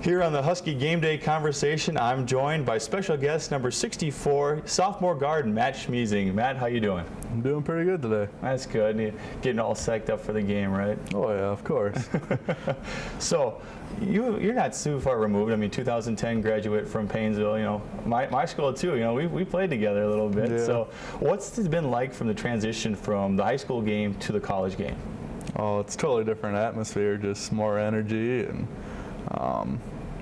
Here on the Husky Game Day Conversation, I'm joined by special guest number 64, sophomore guard Matt Schmiesing. Matt, how you doing? I'm doing pretty good today. That's good. You're getting all psyched up for the game, right? Oh yeah, of course. So, you're not too far removed. I mean, 2010 graduate from Painesville. You know, my school too. You know, we played together a little bit. Yeah. So, what's it been like from the transition from the high school game to the college game? Oh, it's a totally different atmosphere. Just more energy and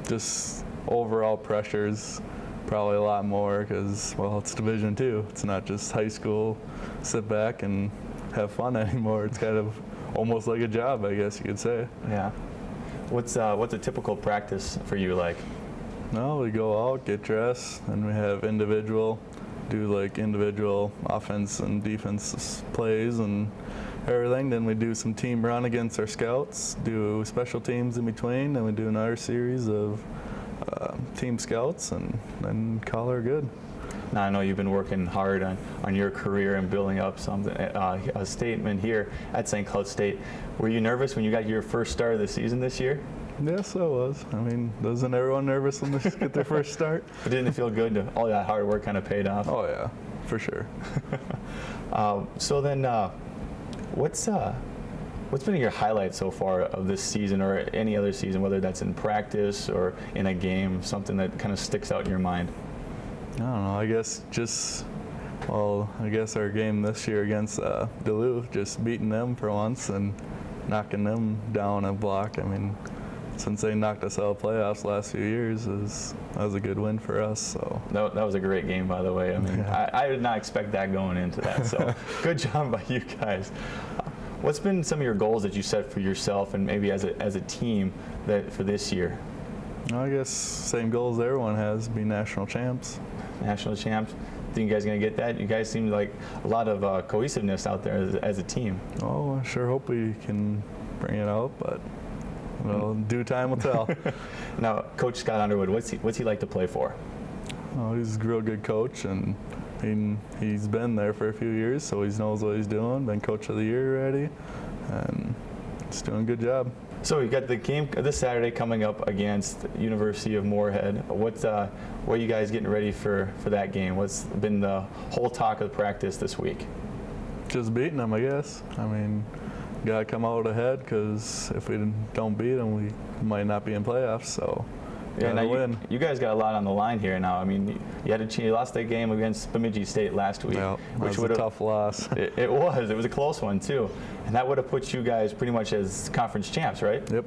just overall pressures. Probably a lot more because, well, it's Division II. It's not just high school, sit back and have fun anymore. It's kind of almost like a job, I guess you could say. Yeah. What's a typical practice for you like? No, we go out, get dressed, and we have individual offense and defense plays and everything. Then we do some team run against our scouts, do special teams in between, then we do another series of team scouts, and then call her good. Now, I know you've been working hard on your career and building up something, a statement here at St. Cloud State. Were you nervous when you got your first start of the season this year? Yes, I was. I mean, doesn't everyone nervous when they get their first start? But didn't it feel good to all that hard work kind of paid off? Oh yeah, for sure. So then, what's been your highlight so far of this season or any other season, whether that's in practice or in a game, something that kind of sticks out in your mind? I don't know. I guess our game this year against Duluth, just beating them for once and knocking them down a block. I mean, since they knocked us out of playoffs last few years, that was a good win for us. So that was a great game, by the way. I mean, yeah. I did not expect that going into that. So good job by you guys. What's been some of your goals that you set for yourself and maybe as a team for this year? I guess same goals everyone has, be national champs. National champs. Think you guys going to get that? You guys seem like a lot of cohesiveness out there as a team. Oh, I sure hope we can bring it out, but well, due time will tell. Now, Coach Scott Underwood, what's he like to play for? Oh, he's a real good coach, and he's been there for a few years, so he knows what he's doing. Been Coach of the Year already, and he's doing a good job. So you got the game this Saturday coming up against University of Moorhead. What are you guys getting ready for that game? What's been the whole talk of practice this week? Just beating them, I guess. I mean, gotta come out ahead because if we don't beat them, we might not be in playoffs. So yeah, now you guys got a lot on the line here now. I mean, you lost that game against Bemidji State last week, yeah, which was a tough loss. It was a close one too, and that would have put you guys pretty much as conference champs, right? Yep.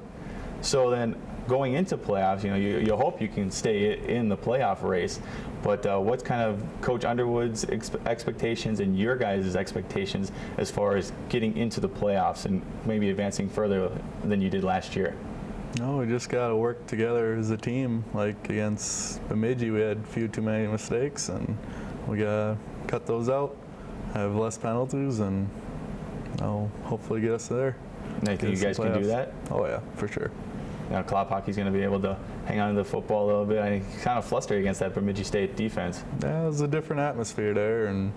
So then going into playoffs, you hope you can stay in the playoff race, but what's kind of Coach Underwood's expectations and your guys' expectations as far as getting into the playoffs and maybe advancing further than you did last year? No, we just got to work together as a team. Like against Bemidji, we had a few too many mistakes, and we got to cut those out, have less penalties, and hopefully get us there. And I think you guys can do that? Oh, yeah, for sure. Club hockey's going to be able to hang on to the football a little bit. I kind of flustered against that Bemidji State defense. Yeah, it was a different atmosphere there, and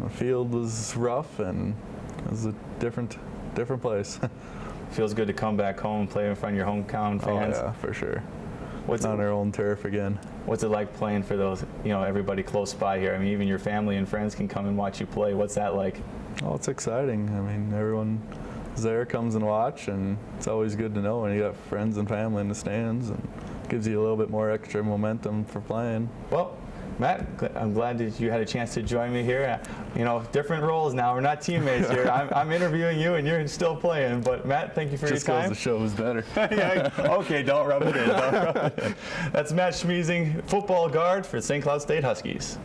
the field was rough, and it was a different place. Feels good to come back home and play in front of your hometown fans. Oh yeah, for sure. What's on our own turf again. What's it like playing for those, everybody close by here? I mean, even your family and friends can come and watch you play. What's that like? Oh, it's exciting. I mean, everyone there comes and watch, and it's always good to know when you got friends and family in the stands, and gives you a little bit more extra momentum for playing. Well, Matt, I'm glad that you had a chance to join me here. Different roles now. We're not teammates here. I'm interviewing you, and you're still playing. But Matt, thank you for your time. Just goes to show who's better. Yeah, okay, don't rub it in. That's Matt Schmiesing, football guard for St. Cloud State Huskies.